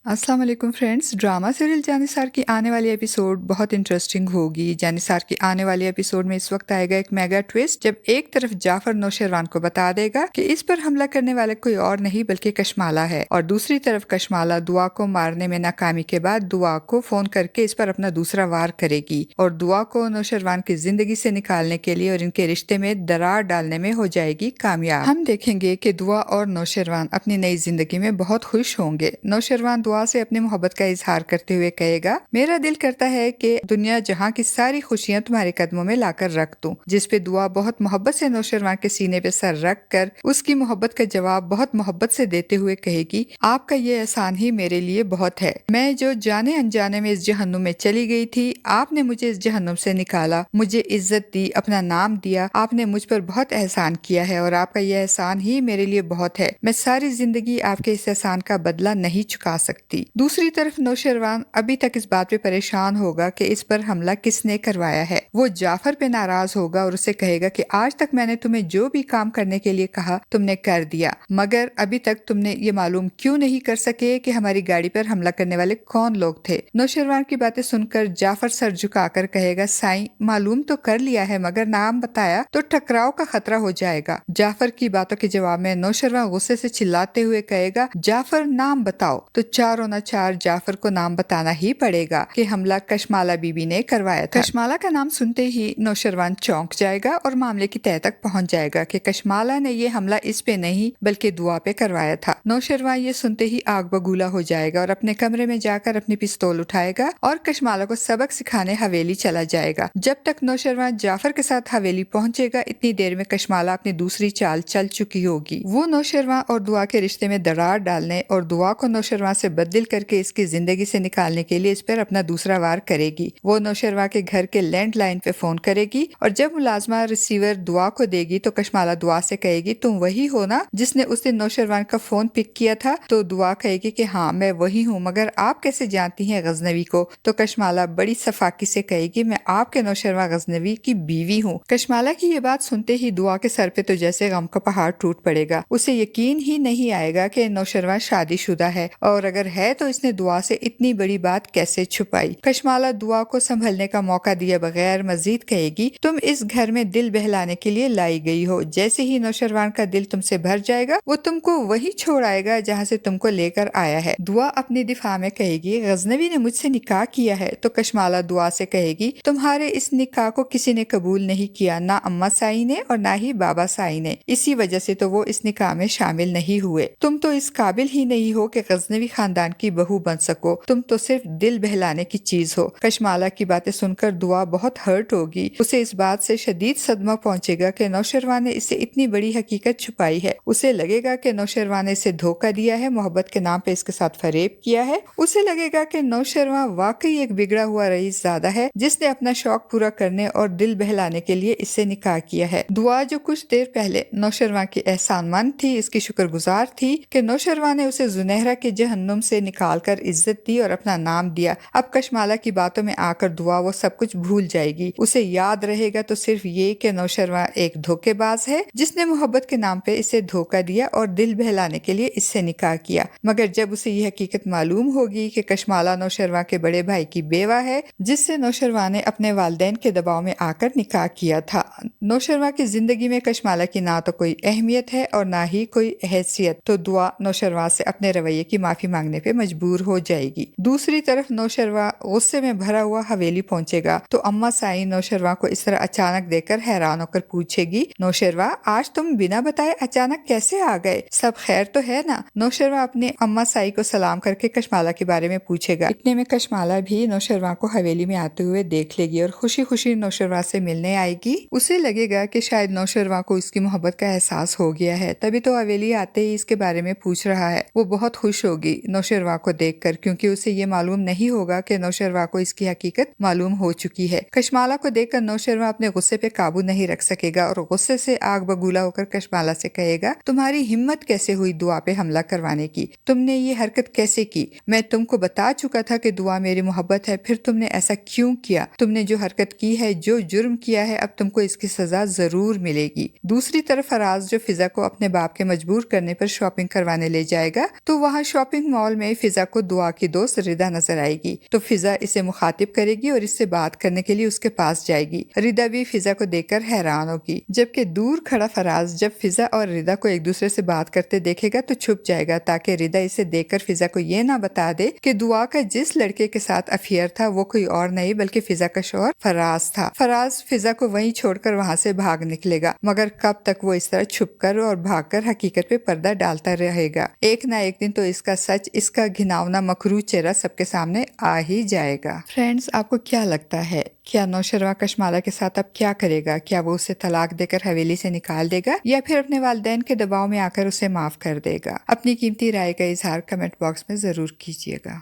अस्सलाम वालेकुम friends. Drama serial Jannisar की आने वाली एपिसोड बहुत इंटरेस्टिंग होगी। जानिसार की आने वाली एपिसोड में इस वक्त आएगा एक मेगा ट्विस्ट, जब एक तरफ जाफर नौशेरवान को बता देगा कि इस पर हमला करने वाले कोई और नहीं बल्कि कशमाला है, और दूसरी तरफ कशमाला दुआ को मारने में नाकामी के बाद दुआ को फोन करके इस पर अपना दूसरा वार करेगी और दुआ को नौशेरवान की जिंदगी से निकालने के लिए और इनके रिश्ते में दरार डालने में हो जाएगी कामयाब। हम देखेंगे कि दुआ और नौशेरवान अपनी नई जिंदगी में बहुत खुश होंगे। नौशेरवान दुआ से अपनी मोहब्बत का इजहार करते हुए कहेगा, मेरा दिल करता है कि दुनिया जहां की सारी खुशियां तुम्हारे कदमों में लाकर रख दूं। जिस पे दुआ बहुत मोहब्बत से नौशेरवान के सीने पे सर रख कर उसकी मोहब्बत का जवाब बहुत मोहब्बत से देते हुए कहेगी, आपका ये एहसान ही मेरे लिए बहुत है। मैं जो जाने अनजाने में इस जहन्नुम में चली गई थी, आपने मुझे इस जहन्नुम से निकाला, मुझे इज्जत दी, अपना नाम दिया, आपने मुझ पर बहुत एहसान किया है और आपका यह एहसान ही मेरे लिए बहुत है। मैं सारी जिंदगी आपके इस एहसान का बदला नहीं चुका सकती। दूसरी तरफ नौशेरवान अभी तक इस बात पे परेशान होगा कि इस पर हमला किसने करवाया है। वो जाफर पे नाराज होगा और उसे कहेगा कि आज तक मैंने तुम्हें जो भी काम करने के लिए कहा तुमने कर दिया, मगर अभी तक तुमने ये मालूम क्यों नहीं कर सके कि हमारी गाड़ी पर हमला करने वाले कौन लोग थे। नौशेरवान की बातें सुनकर जाफर सर झुकाकर कहेगा, साईं मालूम तो कर लिया है मगर नाम बताया तो टकराव का खतरा हो जाएगा। जाफर की बातों के जवाब में नौशेरवान गुस्से से चिल्लाते हुए कहेगा, जाफर नाम बताओ। तो चारों न चार जाफर को नाम बताना ही पड़ेगा कि हमला कशमाला बीबी ने करवाया था। कशमाला का नाम सुनते ही नौशेरवान चौंक जाएगा और मामले की तह तक पहुंच जाएगा कि कशमाला ने ये हमला इस पे नहीं बल्कि दुआ पे करवाया था। नौशेरवान ये सुनते ही आग बगूला हो जाएगा और अपने कमरे में जाकर अपनी पिस्तौल उठाएगा और कशमाला को सबक सिखाने हवेली चला जाएगा। जब तक नौशेरवान जाफर के साथ हवेली पहुंचेगा, इतनी देर में कशमाला अपनी दूसरी चाल चल चुकी होगी। वो नौशेरवान और दुआ के रिश्ते में दरार डालने और दुआ को नौशेरवान से बददिल करके इसकी जिंदगी से निकालने के लिए इस पर अपना दूसरा वार करेगी। वो नौशेरवान के घर के लैंडलाइन पे फोन करेगी और जब मुलाजमा रिसीवर दुआ को देगी तो कशमाला दुआ से कहेगी, तुम वही हो ना जिसने उस दिन नौशेरवान का फोन पिक किया था। तो दुआ कहेगी कि हाँ मैं वही हूँ, मगर आप कैसे जानती हैं गजनवी को। तो कशमाला बड़ी सफाकी से कहेगी, मैं आपके नौशेरवान गजनवी की बीवी हूँ। कशमाला की ये बात सुनते ही दुआ के सर पे तो जैसे गम का पहाड़ टूट पड़ेगा। उसे यकीन ही नहीं आएगा कि नौशेरवान शादीशुदा है, और अगर है तो इसने दुआ से इतनी बड़ी बात कैसे छुपाई। कशमाला दुआ को संभलने का मौका दिए बगैर मजीद कहेगी, तुम इस घर में दिल बहलाने के लिए लाई गई हो। जैसे ही नौशेरवान का दिल तुमसे भर जाएगा वो तुमको वही छोड़ आएगा जहाँ से तुमको लेकर आया है। दुआ अपनी दिफा में कहेगी, गजनवी ने मुझसे निकाह किया है। तो कशमाला दुआ से कहेगी, तुम्हारे इस निकाह को किसी ने कबूल नहीं किया, ना अम्मा साई ने और ना ही बाबा साई ने, इसी वजह से तो वो इस निकाह में शामिल नहीं हुए। तुम तो इस काबिल ही नहीं हो कि गजनवी खानदान की बहू बन सको, तुम तो सिर्फ दिल बहलाने की चीज हो। कशमाला की बातें सुनकर दुआ बहुत हर्ट होगी। उसे इस बात से शदीद सदमा पहुंचेगा कि नौशेरवान ने इससे इतनी बड़ी हकीकत छुपाई है। उसे लगेगा कि नौशेरवान ने इसे धोखा दिया है, मोहब्बत के नाम पे इसके साथ फरेब किया है। उसे लगेगा कि नौशेरवान वाकई एक बिगड़ा हुआ रईस ज़ादा है जिसने अपना शौक पूरा करने और दिल बहलाने के लिए इससे निकाह किया है। दुआ जो कुछ देर पहले नौशेरवान की एहसानमंद थी, इसकी शुक्रगुजार थी कि नौशेरवान ने उसे जुनहरा के जहन्नुम से निकालकर इज्जत दी और अपना नाम दिया। अब कशमाला की बातों में आकर दुआ वो सब कुछ भूल जाएगी। उसे याद रहेगा तो सिर्फ ये कि नौशेरवान एक धोखेबाज है जिसने मोहब्बत के नाम पे इसे धोखा दिया और दिल बहलाने के लिए इससे निकाह किया। मगर जब उसे ये हकीकत मालूम होगी कि कशमाला नौशेरवान के बड़े भाई की बेवा है जिससे नौशेरवान ने अपने वालिदैन के दबाव में आकर निकाह किया था, नौशेरवान की जिंदगी में कशमाला की ना तो कोई अहमियत है और ना ही कोई हैसियत। तो दुआ नौशेरवान से अपने रवैये की माफी मांगने पे मजबूर हो जाएगी। दूसरी तरफ नौशेरवान गुस्से में भरा हुआ हवेली पहुंचेगा तो अम्मा साई नौशेरवान को इस तरह अचानक देखकर हैरान होकर पूछेगी, नौशेरवान आज तुम बिना बताए अचानक कैसे आ गए, सब खैर तो है ना। नौशेरवान अपने अम्मा साई को सलाम करके कशमाला के बारे में पूछेगा। इतने में कशमाला भी नौशेरवान को हवेली में आते हुए देख लेगी और खुशी खुशी नौशेरवान से मिलने आएगी। उसे लगेगा कि शायद नौशेरवान को इसकी मोहब्बत का एहसास हो गया है, तभी तो हवेली आते ही इसके बारे में पूछ रहा है। वो बहुत खुश होगी नौशेरवान को देखकर, क्योंकि उसे ये मालूम नहीं होगा कि नौशेरवान को इसकी हकीकत मालूम हो चुकी है। कशमाला को देखकर नौशेरवान अपने गुस्से पे काबू नहीं रख सकेगा और गुस्से से आग बगूला होकर कशमाला से कहेगा, तुम्हारी हिम्मत कैसे हुई दुआ पे हमला करवाने की, तुमने ये हरकत कैसे की। मैं तुमको बता चुका था कि दुआ मेरी मोहब्बत है, फिर तुमने ऐसा क्यों किया। तुमने जो हरकत की है, जो जुर्म किया है, अब तुमको इसकी सजा जरूर मिलेगी। दूसरी तरफ फराज जो फिजा को अपने बाप के मजबूर करने पर शॉपिंग करवाने ले जाएगा तो वहाँ शॉपिंग मॉल में फिजा को दुआ की दोस्त रिदा नजर आएगी तो फिजा इसे मुखातिब करेगी और इससे बात करने के लिए उसके पास जाएगी। रिदा भी फिजा को देखकर हैरान होगी, जबकि दूर खड़ा फराज जब फिजा और रिदा को एक दूसरे से बात करते देखेगा तो छुप जाएगा ताकि रिदा इसे देखकर फिजा को ये ना बता दे कि दुआ का जिस लड़के के साथ अफेयर था वो कोई और नहीं बल्कि फिजा का शौहर फराज था। फराज फिजा को वहीं छोड़कर वहां से भाग निकलेगा, मगर कब तक वो इस तरह छुपकर और भागकर हकीकत पे पर्दा डालता रहेगा। एक ना एक दिन तो इसका सच, इसका घिनौना मकरूह चेहरा सबके सामने आ ही जाएगा। फ्रेंड्स, आपको क्या लगता है, क्या नौशरवा कशमाला के साथ अब क्या करेगा? क्या वो उसे तलाक देकर हवेली से निकाल देगा या फिर अपने वालिदैन के दबाव में आकर उसे माफ कर देगा? अपनी कीमती राय का इजहार कमेंट बॉक्स में जरूर कीजिएगा।